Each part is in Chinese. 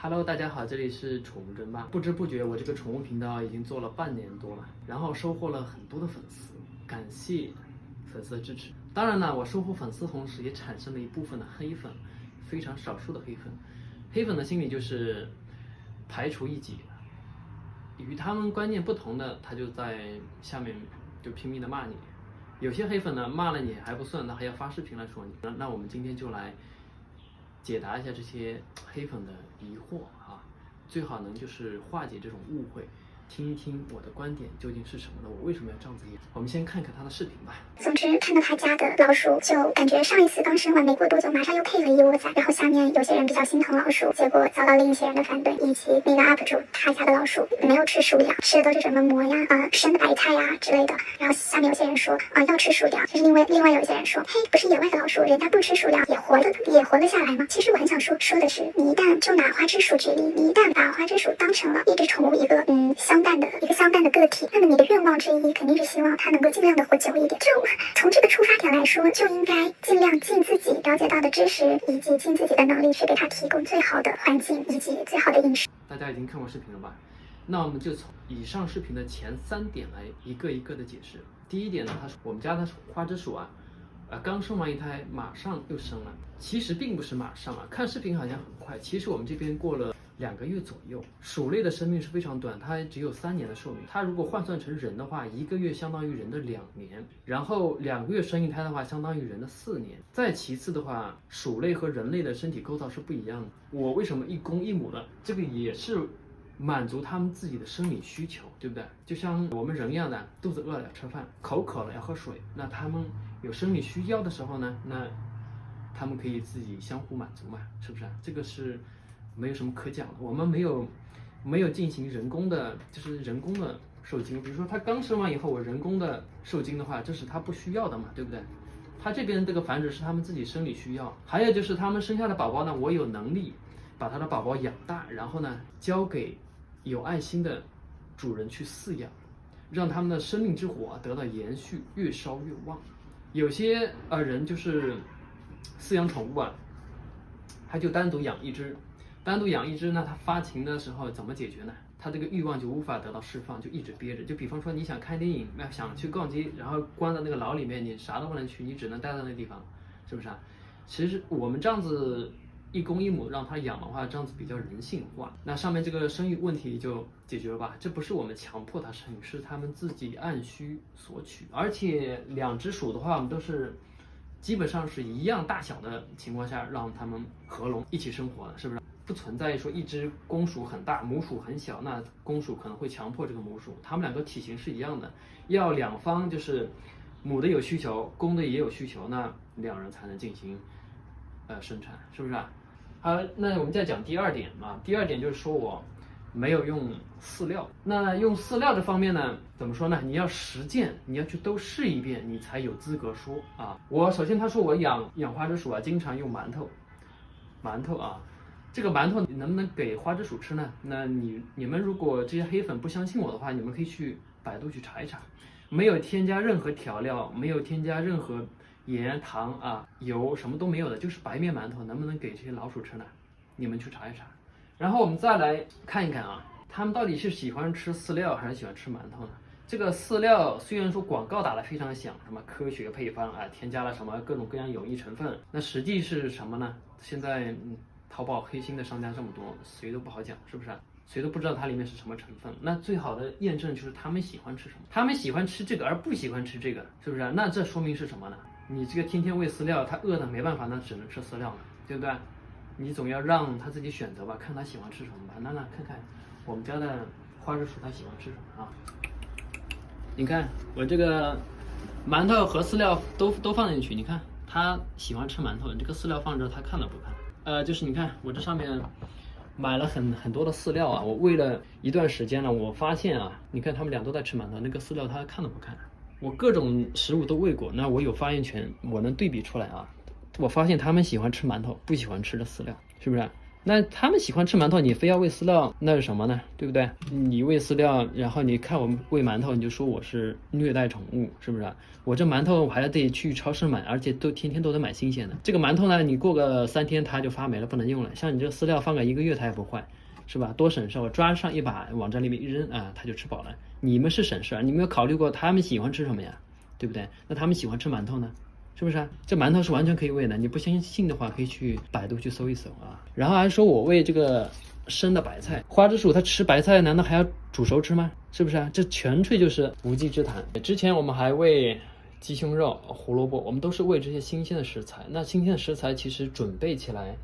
Hello， 大家好，这里是宠物争霸。不知不觉，我这个宠物频道已经做了半年多了，然后收获了很多的粉丝，感谢粉丝的支持。当然呢，我收获粉丝同时也产生了一部分的黑粉，非常少数的黑粉。黑粉的心理就是排除异己，与他们观念不同的，他就在下面就拼命的骂你。有些黑粉呢，骂了你还不算，他还要发视频来说你。那我们今天就来解答一下这些黑粉的疑惑啊，最好能就是化解这种误会，听一听我的观点究竟是什么呢？我为什么要这样子演？我们先看看他的视频吧。总之，看到他家的老鼠，就感觉上一次刚生完没过多久，马上又配了一窝崽。然后下面有些人比较心疼老鼠，结果遭到另一些人的反对，以及那个 UP 主他家的老鼠没有吃鼠粮，吃的都是什么馍呀、生的白菜呀之类的。然后下面有些人说要吃鼠粮，就是另外有一些人说，嘿，不是野外的老鼠，人家不吃鼠粮也活了下来吗？其实我很想说的是，你一旦就拿花枝鼠举例，你一旦把花枝鼠当成了一只宠物，一个相伴的个体，那么你的愿望之一肯定是希望它能够尽量的活久一点。就从这个出发点来说，就应该尽量尽自己了解到的知识以及尽自己的能力去给它提供最好的环境以及最好的饮食。大家已经看过视频了吧？那我们就从以上视频的前3点来一个一个的解释。第一点呢，我们家的花枝鼠啊，刚生完一胎，马上又生了。其实并不是马上啊，看视频好像很快，其实我们这边过了2个月左右。鼠类的生命是非常短，它只有3年的寿命。它如果换算成人的话，1个月相当于人的2年，然后2个月生一胎的话，相当于人的4年。再其次的话，鼠类和人类的身体构造是不一样的。我为什么一公一母呢？这个也是满足他们自己的生理需求，对不对？就像我们人一样的，肚子饿了要吃饭，口渴了要喝水。那他们有生理需要的时候呢，那他们可以自己相互满足嘛，是不是？这个是没有什么可讲的。我们没有进行人工的受精。比如说他刚生完以后，我人工的受精的话，这是他不需要的嘛，对不对？他这边这个繁殖是他们自己生理需要。还有就是他们生下的宝宝呢，我有能力把他的宝宝养大，然后呢交给有爱心的主人去饲养，让他们的生命之火得到延续，越烧越旺。有些人就是饲养宠物啊，他就单独养一只，那他发情的时候怎么解决呢？他这个欲望就无法得到释放，就一直憋着。就比方说你想看电影，想去逛街，然后关在那个牢里面，你啥都不能去，你只能待在那个地方，是不是啊？其实我们这样子一公一母让他养的话，这样子比较人性化。那上面这个生育问题就解决了吧？这不是我们强迫他生育，是他们自己按需索取。而且2只鼠的话，我们都是基本上是一样大小的情况下让他们合笼一起生活的，是不是？不存在说一只公鼠很大，母鼠很小，那公鼠可能会强迫这个母鼠，它们2个体型是一样的，要2方就是母的有需求，公的也有需求，那2人才能进行生产，是不是啊？好，那我们再讲第2点啊。第2点就是说我没有用饲料。那用饲料这方面呢，怎么说呢？你要实践，你要去都试一遍，你才有资格说啊。我首先他说我养花枝鼠啊，经常用馒头啊。这个馒头你能不能给花枝鼠吃呢？那你们如果这些黑粉不相信我的话，你们可以去百度去查一查，没有添加任何调料，没有添加任何盐、糖啊、油，什么都没有的，就是白面馒头，能不能给这些老鼠吃呢？你们去查一查。然后我们再来看一看啊，他们到底是喜欢吃饲料还是喜欢吃馒头呢？这个饲料虽然说广告打得非常响，什么科学配方啊，添加了什么各种各样有益成分，那实际是什么呢？现在淘宝黑心的商家这么多，谁都不好讲，是不是啊？谁都不知道它里面是什么成分。那最好的验证就是他们喜欢吃什么，他们喜欢吃这个而不喜欢吃这个，是不是啊？那这说明是什么呢？你这个天天喂饲料，它饿的没办法，那只能吃饲料了，对不对？你总要让他自己选择吧，看他喜欢吃什么吧。那看看我们家的花枝鼠它喜欢吃什么啊？你看我这个馒头和饲料都放进去，你看它喜欢吃馒头，这个饲料放着它看都不看。就是你看我这上面买了很多的饲料啊，我喂了一段时间了，我发现啊，你看他们俩都在吃馒头，那个饲料它看都不看。我各种食物都喂过，那我有发言权，我能对比出来啊。我发现他们喜欢吃馒头，不喜欢吃的饲料，是不是？那他们喜欢吃馒头，你非要喂饲料，那是什么呢？对不对？你喂饲料，然后你看我们喂馒头，你就说我是虐待宠物，是不是？我这馒头我还得去超市买，而且天天都得买新鲜的。这个馒头呢，你过个3天它就发霉了，不能用了。像你这个饲料放个1个月它也不坏，是吧？多省事，我抓上一把往这里面一扔啊，它就吃饱了。你们是省事，你没有考虑过他们喜欢吃什么呀？对不对？那他们喜欢吃馒头呢？是不是啊？这馒头是完全可以喂的，你不相信的话，可以去百度去搜一搜啊。然后还说我喂这个生的白菜，花枝鼠它吃白菜难道还要煮熟吃吗？是不是啊？这纯粹就是无稽之谈。之前我们还喂鸡胸肉、胡萝卜，我们都是喂这些新鲜的食材。那新鲜的食材其实准备起来，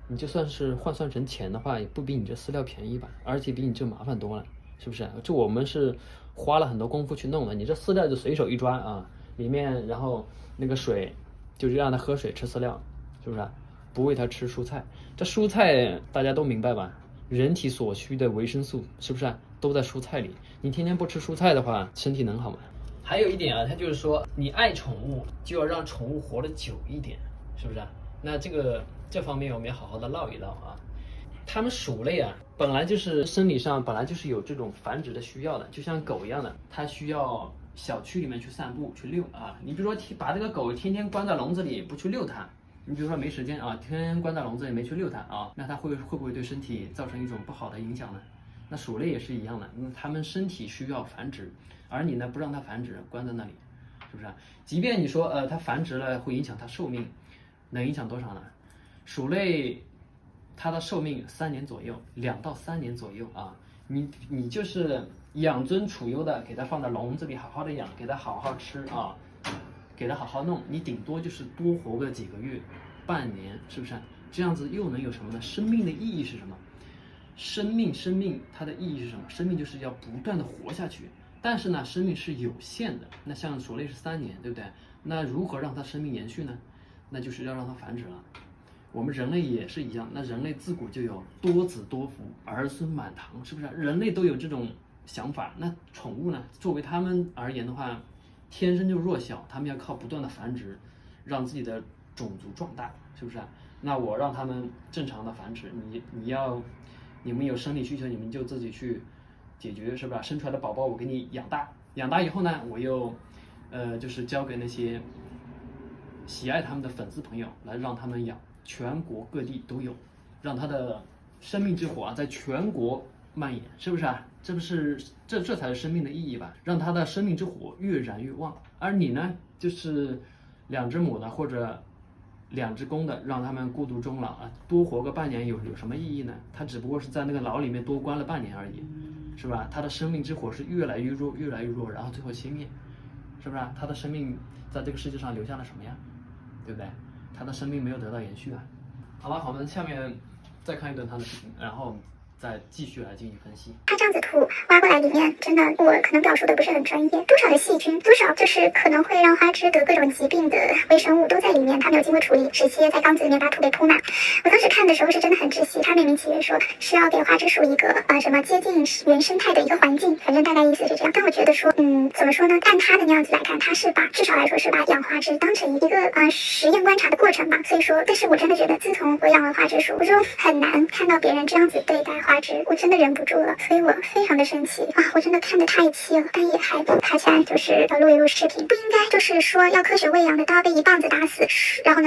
你就算是换算成钱的话，也不比你这饲料便宜吧？而且比你这麻烦多了，是不是？这我们是花了很多功夫去弄的，你这饲料就随手一抓啊，里面然后那个水就是让它喝水吃饲料，是不是？不喂它吃蔬菜。这蔬菜大家都明白吧？人体所需的维生素是不是都在蔬菜里？你天天不吃蔬菜的话，身体能好吗？还有一点啊，他就是说，你爱宠物就要让宠物活得久一点，是不是？那这方面我们要好好的唠一唠啊。它们鼠类啊，本来就是生理上本来就是有这种繁殖的需要的，就像狗一样的，它需要小区里面去散步去遛啊。你比如说把这个狗天天关在笼子里不去遛它，你比如说没时间啊，天天关在笼子里没去遛它啊，那它会不会对身体造成一种不好的影响呢？那鼠类也是一样的，它们身体需要繁殖，而你呢不让它繁殖，关在那里，是不是？即便你说它繁殖了会影响它寿命，能影响多少呢？鼠类它的寿命3年左右，2到3年左右啊。你就是养尊处优的给它放在笼子里好好的养，给它好好吃啊，给它好好弄，你顶多就是多活个几个月、半年，是不是？这样子又能有什么呢？生命的意义是什么？生命它的意义是什么？生命就是要不断的活下去，但是呢，生命是有限的。那像鼠类是3年，对不对？那如何让它生命延续呢？那就是要让它繁殖了。我们人类也是一样，那人类自古就有多子多福、儿孙满堂，是不是？人类都有这种想法。那宠物呢？作为他们而言的话，天生就弱小，他们要靠不断的繁殖，让自己的种族壮大，是不是？那我让他们正常的繁殖，你们有生理需求，你们就自己去解决，是吧？生出来的宝宝我给你养大，养大以后呢，我又就是交给那些喜爱他们的粉丝朋友来让他们养。全国各地都有，让它的生命之火在全国蔓延，是不是啊？这才是生命的意义吧？让它的生命之火越燃越旺。而你呢，就是2只母的或者2只公的，让他们孤独终老啊，多活个半年有什么意义呢？它只不过是在那个牢里面多关了半年而已，是吧？它的生命之火是越来越弱，越来越弱，然后最后熄灭，是不是啊？它的生命在这个世界上留下了什么呀？对不对？他的生命没有得到延续啊。好了，我们下面再看一段他的视频，然后再继续来进行分析。它这样子图挖过来，里面真的我可能表述的不是很专业，多少的细菌，多少就是可能会让花枝得各种疾病的微生物都在里面，它没有经过处理，直接在缸子里面把土给铺满。我当时看的时候是真的很窒息，它美名其曰说是要给花枝鼠一个什么接近原生态的一个环境，反正大概意思是这样。但我觉得说怎么说呢？按它的那样子来看，它是至少来说是把养花枝当成一个实验观察的过程吧。所以说，但是我真的觉得自从我养了花枝鼠，我就很难看到别人这样子对待花枝，我真的忍不住了，所以我非常的生气啊！我真的看得太气了，但也还爬起来就是录一录视频，不应该就是说要科学喂养的都要被一棒子打死。然后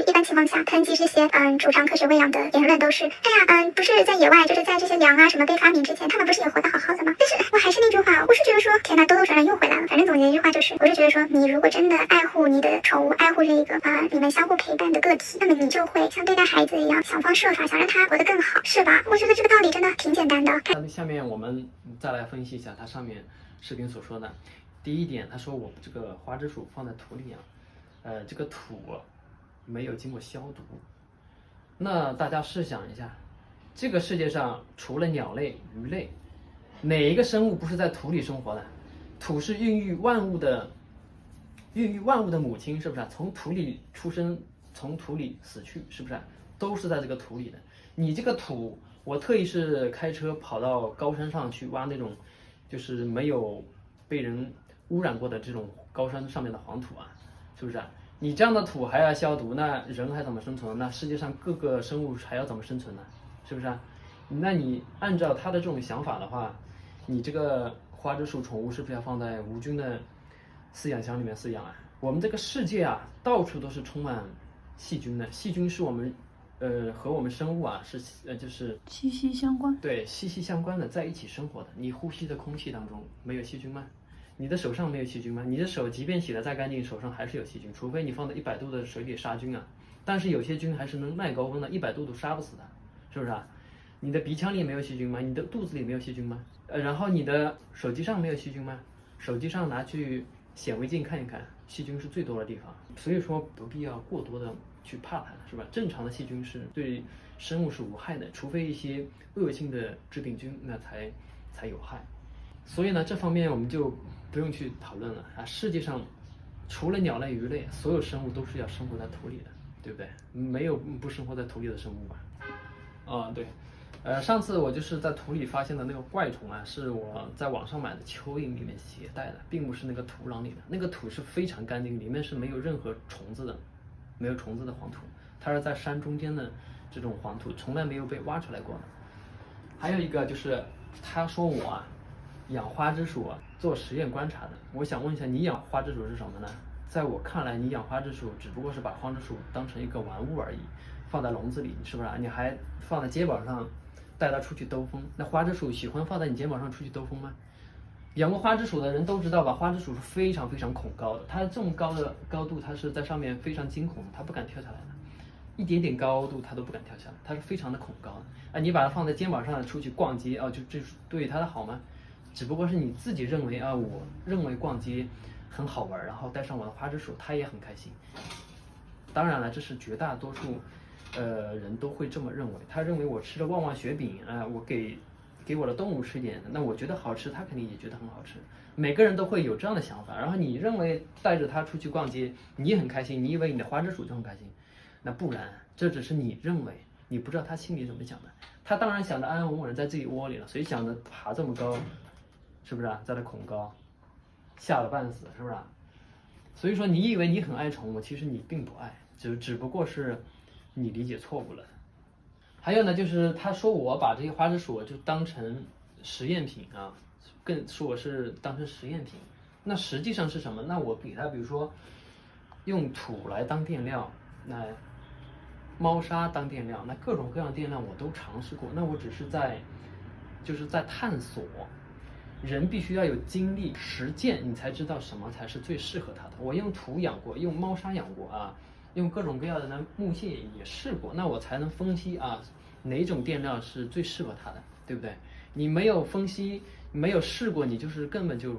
一般情况下抨击这些主张科学喂养的言论都是，哎呀不是在野外，就是在这些羊啊什么被发明之前，他们不是也活得好好的吗？但是我还是那句话，我是觉得说，天呐，兜兜转转又回来了。反正总结一句话就是，我是觉得说，你如果真的爱护你的宠物，爱护这个你们相互陪伴的个体，那么你就会像对待孩子一样，想方设法想让他活得更好，是吧？我觉得这个道理真的挺简单的。下面我们再来分析一下它上面视频所说的。第一点，他说我这个花枝鼠放在土里养，这个土没有经过消毒。那大家试想一下，这个世界上除了鸟类、鱼类，哪一个生物不是在土里生活的？土是孕育万物的母亲，是不是？从土里出生，从土里死去，是不是？都是在这个土里的。你这个土，我特意是开车跑到高山上去挖那种，就是没有被人污染过的这种高山上面的黄土啊，是不是？你这样的土还要消毒，那人还怎么生存？那世界上各个生物还要怎么生存呢？是不是啊？那你按照他的这种想法的话，你这个花枝鼠宠物是不是要放在无菌的饲养箱里面饲养啊？我们这个世界啊，到处都是充满细菌的，细菌是我们和我们生物啊是就是息息相关。对，息息相关的，在一起生活的。你呼吸的空气当中没有细菌吗？你的手上没有细菌吗？你的手即便洗得再干净，手上还是有细菌，除非你放在100度的水里杀菌啊。但是有些菌还是能耐高温的，100度都杀不死的，是不是啊？你的鼻腔里没有细菌吗？你的肚子里没有细菌吗？然后你的手机上没有细菌吗？手机上拿去显微镜看一看，细菌是最多的地方。所以说不必要过多的去怕它，是吧？正常的细菌是对生物是无害的，除非一些恶性的致病菌，那才有害。所以呢，这方面我们就不用去讨论了啊。世界上除了鸟类、鱼类，所有生物都是要生活在土里的，对不对？没有不生活在土里的生物吧？啊，对。上次我就是在土里发现的那个怪虫啊，是我在网上买的蚯蚓里面携带的，并不是那个土壤里的。那个土是非常干净，里面是没有任何虫子的，没有虫子的黄土。它是在山中间的这种黄土，从来没有被挖出来过的。还有一个就是他说我啊养花枝鼠啊做实验观察的，我想问一下，你养花枝鼠是什么呢？在我看来，你养花枝鼠只不过是把花枝鼠当成一个玩物而已，放在笼子里，是不是啊？你还放在肩膀上带它出去兜风。那花枝鼠喜欢放在你肩膀上出去兜风吗？养过花枝鼠的人都知道吧，花枝鼠是非常非常恐高的，它这么高的高度，它是在上面非常惊恐，它不敢跳下来的，一点点高度它都不敢跳下来，它是非常的恐高的。啊，你把它放在肩膀上出去逛街啊，就这对它的好吗？只不过是你自己认为啊，我认为逛街很好玩，然后带上我的花枝鼠，它也很开心。当然了，这是绝大多数人都会这么认为，他认为我吃了旺旺雪饼啊，我给我的动物吃点，那我觉得好吃，他肯定也觉得很好吃。每个人都会有这样的想法，然后你认为带着它出去逛街，你也很开心，你以为你的花枝鼠就很开心，那不然，这只是你认为，你不知道他心里怎么想的。他当然想着安安稳稳的在自己窝里了，谁想着爬这么高，是不是啊？在那恐高，吓得半死，是不是啊？所以说，你以为你很爱宠物，其实你并不爱，只不过是你理解错误了。还有呢，就是他说我把这些花枝鼠就当成实验品啊，更说我是当成实验品。那实际上是什么？那我给他，比如说用土来当垫料，那猫砂当垫料，那各种各样垫料我都尝试过。那我只是就是在探索。人必须要有经历实践，你才知道什么才是最适合他的。我用土养过，用猫砂养过啊，用各种各样的木屑也试过，那我才能分析啊哪种垫料是最适合他的，对不对？你没有分析，没有试过，你就是根本就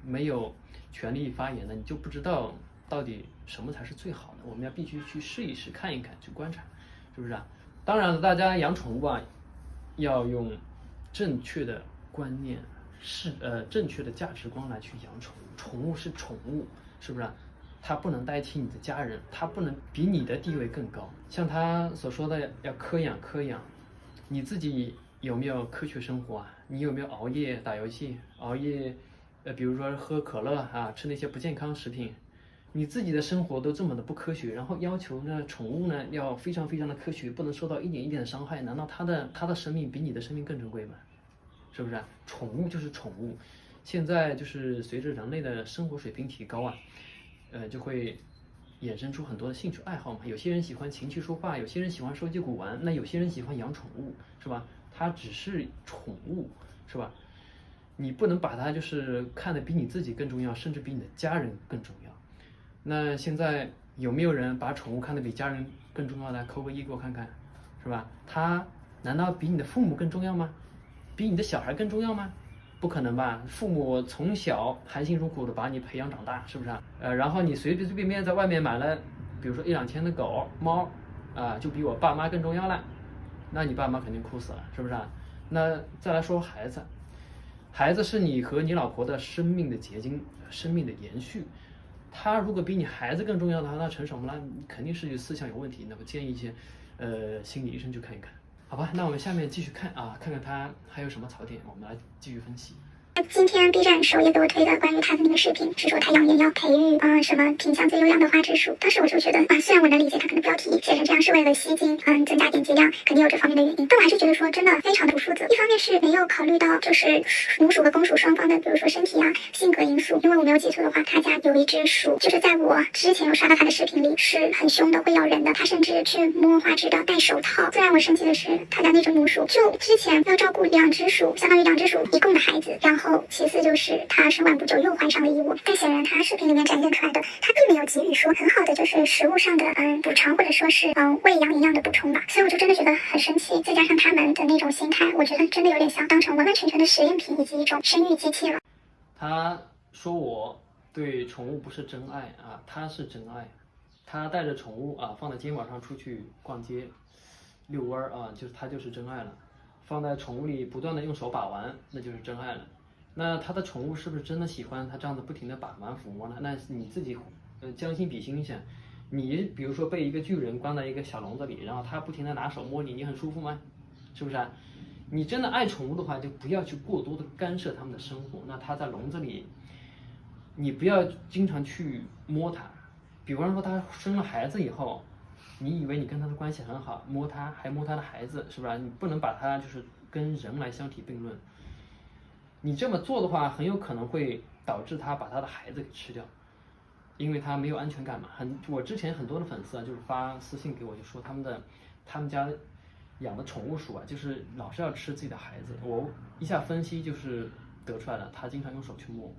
没有权利发言的，你就不知道到底什么才是最好的。我们要必须去试一试，看一看，去观察，是不是啊？当然了，大家养宠物啊，要用正确的观念。正确的价值观来去养宠物，宠物是宠物，是不是啊？它不能代替你的家人，它不能比你的地位更高。像他所说的要科养，你自己有没有科学生活啊？你有没有熬夜打游戏，熬夜，比如说喝可乐啊，吃那些不健康食品？你自己的生活都这么的不科学，然后要求呢宠物呢要非常非常的科学，不能受到一点一点的伤害，难道它的生命比你的生命更珍贵吗？是不是啊？宠物就是宠物，现在就是随着人类的生活水平提高啊，就会衍生出很多的兴趣爱好嘛。有些人喜欢琴棋书画，有些人喜欢收集古玩，那有些人喜欢养宠物，是吧？它只是宠物，是吧？你不能把它就是看得比你自己更重要，甚至比你的家人更重要。那现在有没有人把宠物看得比家人更重要的？扣个一给我看看，是吧？它难道比你的父母更重要吗？比你的小孩更重要吗？不可能吧！父母从小含辛茹苦的把你培养长大，是不是啊？然后你随便在外面买了，比如说1、2千的狗猫，啊，就比我爸妈更重要了，那你爸妈肯定哭死了，是不是啊？那再来说孩子，孩子是你和你老婆的生命的结晶，生命的延续。他如果比你孩子更重要的话，那成什么了？肯定是思想有问题。那么建议一些心理医生去看一看。好吧，那我们下面继续看啊，看看它还有什么槽点，我们来继续分析。今天 B 站首页给我推的关于他的那个视频，是说他扬言要培育什么品相最优良的花枝鼠。当时我就觉得虽然我能理解他可能标题写成这样是为了吸睛，增加点击量，肯定有这方面的原因，但我还是觉得说真的非常的不负责。一方面是没有考虑到就是母鼠和公鼠双方的，比如说身体性格因素。因为我没有记错的话，他家有一只鼠，就是在我之前有刷到他的视频里是很凶的，会咬人的。他甚至去摸花枝的戴手套。最让我生气的是他家那只母鼠，就之前要照顾2只鼠，相当于2只鼠一共的孩子，然后其次就是他生完不久又怀上了一窝。但显然他视频里面展现出来的，他并没有给予说很好的就是食物上的补偿，或者说是喂养营养的补充吧。所以我就真的觉得很生气。再加上他们的那种心态，我觉得真的有点像当成完完全全的实验品以及一种生育机器了。他说我对宠物不是真爱他是真爱。他带着宠物放在肩膀上出去逛街遛弯就是他就是真爱了。放在宠物里不断的用手把玩，那就是真爱了。那他的宠物是不是真的喜欢他这样子不停的把玩抚摸呢？那你自己将心比心一下，你比如说被一个巨人关在一个小笼子里，然后他不停的拿手摸你，你很舒服吗？是不是你真的爱宠物的话，就不要去过多的干涉他们的生活。那他在笼子里，你不要经常去摸它。比方说他生了孩子以后，你以为你跟他的关系很好，摸他还摸他的孩子，是不是你不能把他就是跟人来相提并论。你这么做的话，很有可能会导致他把他的孩子给吃掉，因为他没有安全感嘛。我之前很多的粉丝就是发私信给我，就说他们家养的宠物鼠就是老是要吃自己的孩子。我一下分析就是得出来了，他经常用手去摸，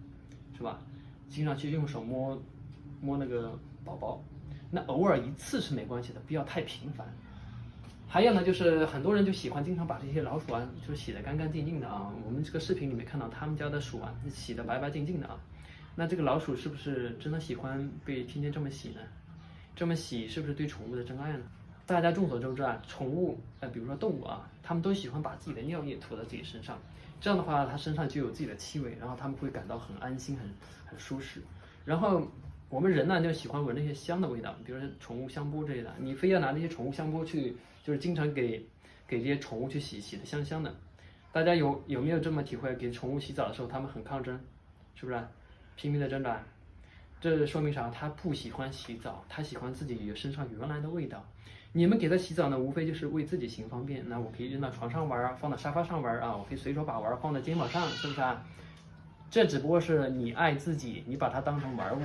是吧？经常去用手摸那个宝宝。那偶尔一次是没关系的，不要太频繁。还有呢，就是很多人就喜欢经常把这些老鼠就洗得干干净净的我们这个视频里面看到他们家的鼠洗得白白净净的那这个老鼠是不是真的喜欢被天天这么洗呢？这么洗是不是对宠物的真爱呢？大家众所周知宠物比如说动物它们都喜欢把自己的尿液涂在自己身上，这样的话它身上就有自己的气味，然后它们会感到很安心很舒适。然后我们人呢就喜欢闻那些香的味道，比如说宠物香波之类的，你非要拿那些宠物香波去就是经常给这些宠物去洗得香香的。大家有没有这么体会？给宠物洗澡的时候它们很抗争，是不是拼命的挣扎？这说明啥？它不喜欢洗澡，它喜欢自己身上原来的味道。你们给它洗澡呢，无非就是为自己行方便。那我可以扔到床上玩放到沙发上玩我可以随手把玩放在肩膀上，是不是这只不过是你爱自己，你把它当成玩物，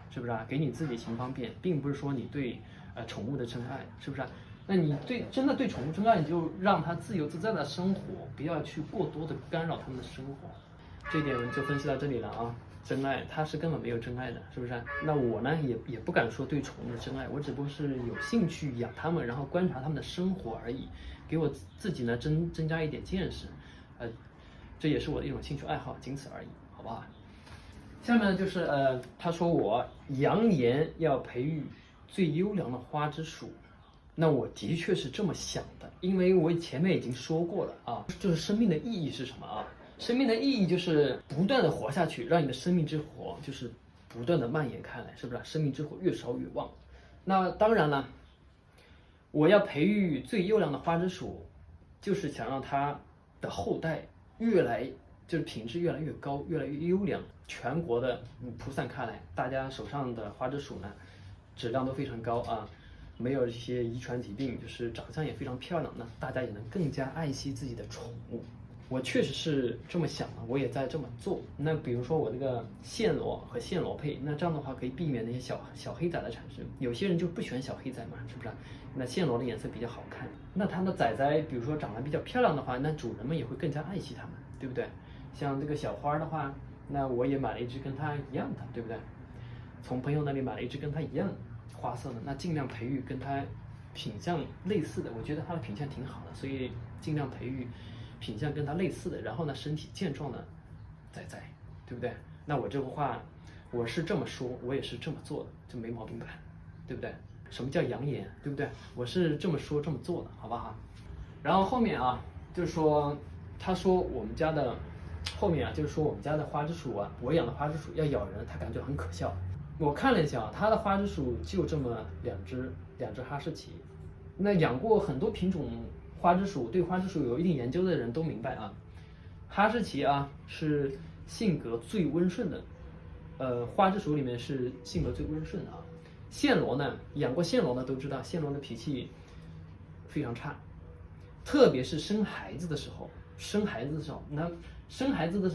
是不是给你自己行方便，并不是说你对宠物的真爱，是不是那你真的对宠物真爱，你就让它自由自在的生活，不要去过多的干扰它们的生活。这点就分析到这里了真爱它是根本没有真爱的，是不是那我呢也不敢说对宠物的真爱，我只不过是有兴趣养它们，然后观察它们的生活而已，给我自己呢增加一点见识这也是我的一种兴趣爱好，仅此而已，好不好？下面呢就是他说我扬言要培育最优良的花枝鼠，那我的确是这么想的，因为我前面已经说过了就是生命的意义是什么生命的意义就是不断的活下去，让你的生命之火就是不断的蔓延开来，是不是生命之火越烧越旺。那当然了，我要培育最优良的花枝鼠，就是想让它的后代就是品质越来越高，越来越优良，全国的铺散开来，大家手上的花枝鼠呢质量都非常高没有这些遗传疾病，就是长相也非常漂亮，那大家也能更加爱惜自己的宠物。我确实是这么想的，我也在这么做。那比如说我这个暹罗和暹罗配，那这样的话可以避免那些小黑崽的产生。有些人就不喜欢小黑崽嘛，是不是那暹罗的颜色比较好看，那它的崽比如说长得比较漂亮的话，那主人们也会更加爱惜它们，对不对？像这个小花的话，那我也买了一只跟它一样的，对不对？从朋友那里买了一只跟它一样花色的，那尽量培育跟它品相类似的，我觉得它的品相挺好的，所以尽量培育品相跟它类似的，然后呢身体健壮的崽，对不对？那我这个话我是这么说，我也是这么做的，就没毛病吧，对不对？什么叫扬言，对不对？我是这么说这么做的，好不好？然后后面就是说他说我们家的后面就是说我们家的花枝鼠我养的花枝鼠要咬人，他感觉很可笑。我看了一下他的花枝鼠就这么两只哈士奇。那养过很多品种花枝鼠，对花枝鼠有一定研究的人都明白哈士奇啊是性格最温顺的，花枝鼠里面是性格最温顺的啊。暹罗呢，养过暹罗的都知道，暹罗的脾气非常差，特别是生孩子的时候。生孩子的时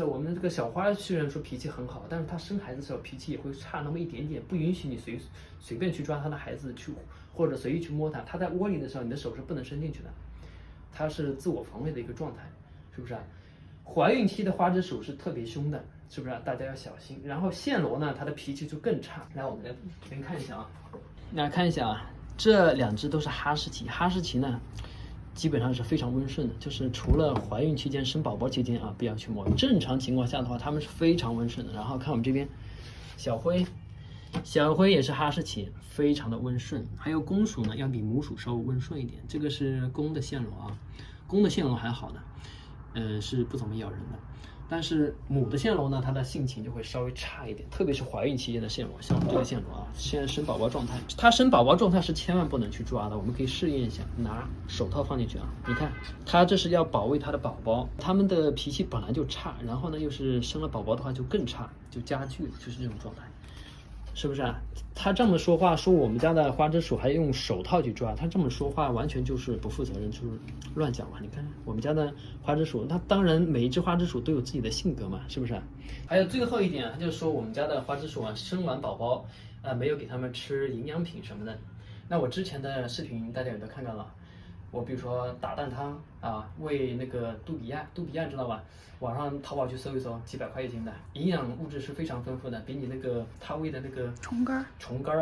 候，我们这个小花虽然说脾气很好，但是它生孩子的时候脾气也会差那么一点点，不允许你随便去抓它的孩子去，或者随意去摸它。它在窝里的时候，你的手是不能伸进去的，它是自我防卫的一个状态，是不是啊？怀孕期的花枝鼠是特别凶的，是不是啊？大家要小心。然后暹罗呢，它的脾气就更差。来，我们来这边看一下啊，大家看一下啊，这2只都是哈士奇。哈士奇呢，基本上是非常温顺的，就是除了怀孕期间、生宝宝期间啊，不要去摸。正常情况下的话，它们是非常温顺的。然后看我们这边，小灰也是哈士奇，非常的温顺。还有公鼠呢，要比母鼠稍微温顺一点。这个是公的暹罗啊，公的暹罗还好呢，是不怎么咬人的。但是母的暹罗呢，它的性情就会稍微差一点，特别是怀孕期间的暹罗，像这个暹罗啊，现在生宝宝状态，它生宝宝状态是千万不能去抓的。我们可以试验一下，拿手套放进去啊，你看，它这是要保卫它的宝宝，它们的脾气本来就差，然后呢又是生了宝宝的话就更差，就加剧，就是这种状态。是不是啊？他这么说话，说我们家的花枝鼠还用手套去抓，他这么说话完全就是不负责任，就是乱讲嘛。你看我们家的花枝鼠，它当然每一只花枝鼠都有自己的性格嘛，是不是啊？还有最后一点，他就说我们家的花枝鼠啊，生完宝宝，没有给他们吃营养品什么的。那我之前的视频大家也都看到了，我比如说打蛋汤啊，喂那个杜比亚知道吧？网上淘宝去搜一搜，几百块1斤的，营养物质是非常丰富的，比你那个他喂的那个虫干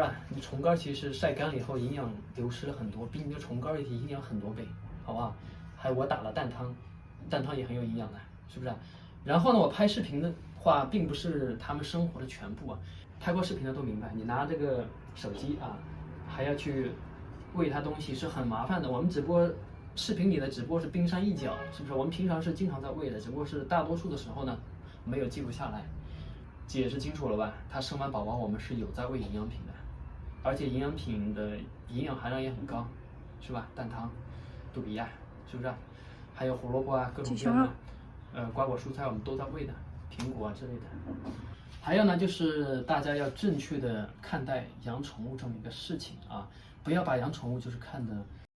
啊，你虫干其实晒干了以后营养流失了很多，比你的虫干营养很多倍，好不好？还有我打了蛋汤也很有营养的，是不是啊？然后呢，我拍视频的话，并不是他们生活的全部啊，拍过视频的都明白，你拿这个手机啊，还要去喂它东西是很麻烦的。我们视频里的只不过是冰山一角，是不是？我们平常是经常在喂的，只不过是大多数的时候呢，没有记录下来。解释清楚了吧？它生完宝宝，我们是有在喂营养品的，而且营养品的营养含量也很高，是吧？蛋汤、杜比亚，是不是？还有胡萝卜啊，各种各样的，瓜果蔬菜我们都在喂的，苹果啊之类的。还有呢，就是大家要正确的看待养宠物这么一个事情啊，不要把养宠物就是看的